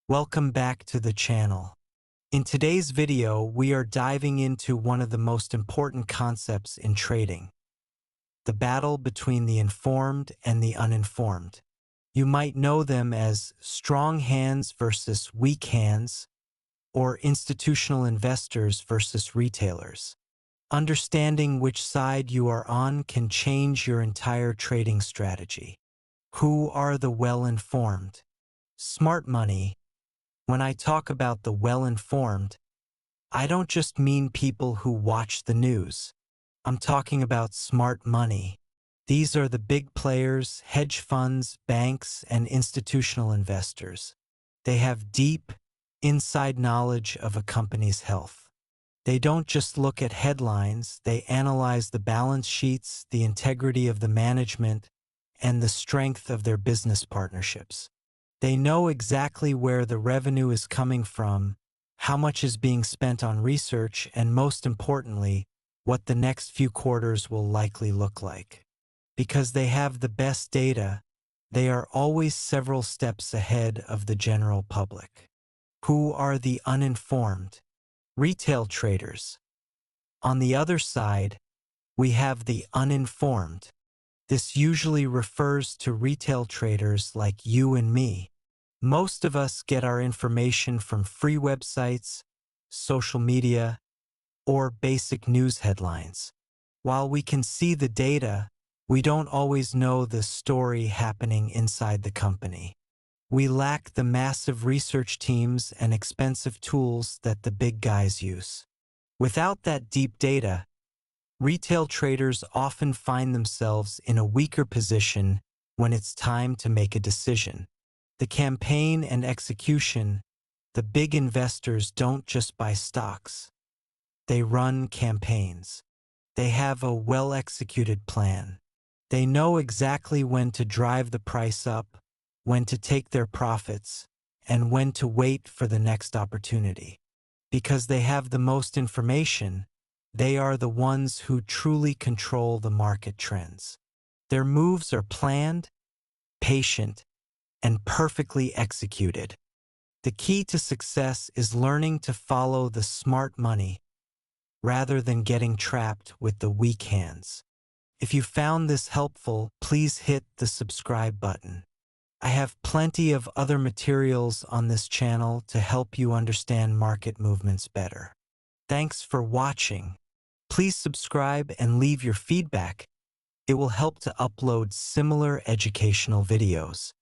Welcome back to the channel. In today's video, we are diving into one of the most important concepts in trading, the battle between the informed and the uninformed. You might know them as strong hands versus weak hands, or institutional investors versus retailers. Understanding which side you are on can change your entire trading strategy. Who are the well-informed? Smart money. When I talk about the well-informed, I don't just mean people who watch the news. I'm talking about smart money. These are the big players, hedge funds, banks, and institutional investors. They have deep, inside knowledge of a company's health. They don't just look at headlines, they analyze the balance sheets, the integrity of the management, and the strength of their business partnerships. They know exactly where the revenue is coming from, how much is being spent on research, and most importantly, what the next few quarters will likely look like. Because they have the best data, they are always several steps ahead of the general public. Who are the uninformed? Retail traders. On the other side, we have the uninformed. This usually refers to retail traders like you and me. Most of us get our information from free websites, social media, or basic news headlines. While we can see the data, we don't always know the story happening inside the company. We lack the massive research teams and expensive tools that the big guys use. Without that deep data, retail traders often find themselves in a weaker position when it's time to make a decision. The campaign and execution, the big investors don't just buy stocks. They run campaigns. They have a well-executed plan. They know exactly when to drive the price up, when to take their profits, and when to wait for the next opportunity. Because they have the most information, they are the ones who truly control the market trends. Their moves are planned, patient, and perfectly executed. The key to success is learning to follow the smart money rather than getting trapped with the weak hands. If you found this helpful, please hit the subscribe button. I have plenty of other materials on this channel to help you understand market movements better. Thanks for watching. Please subscribe and leave your feedback. It will help to upload similar educational videos.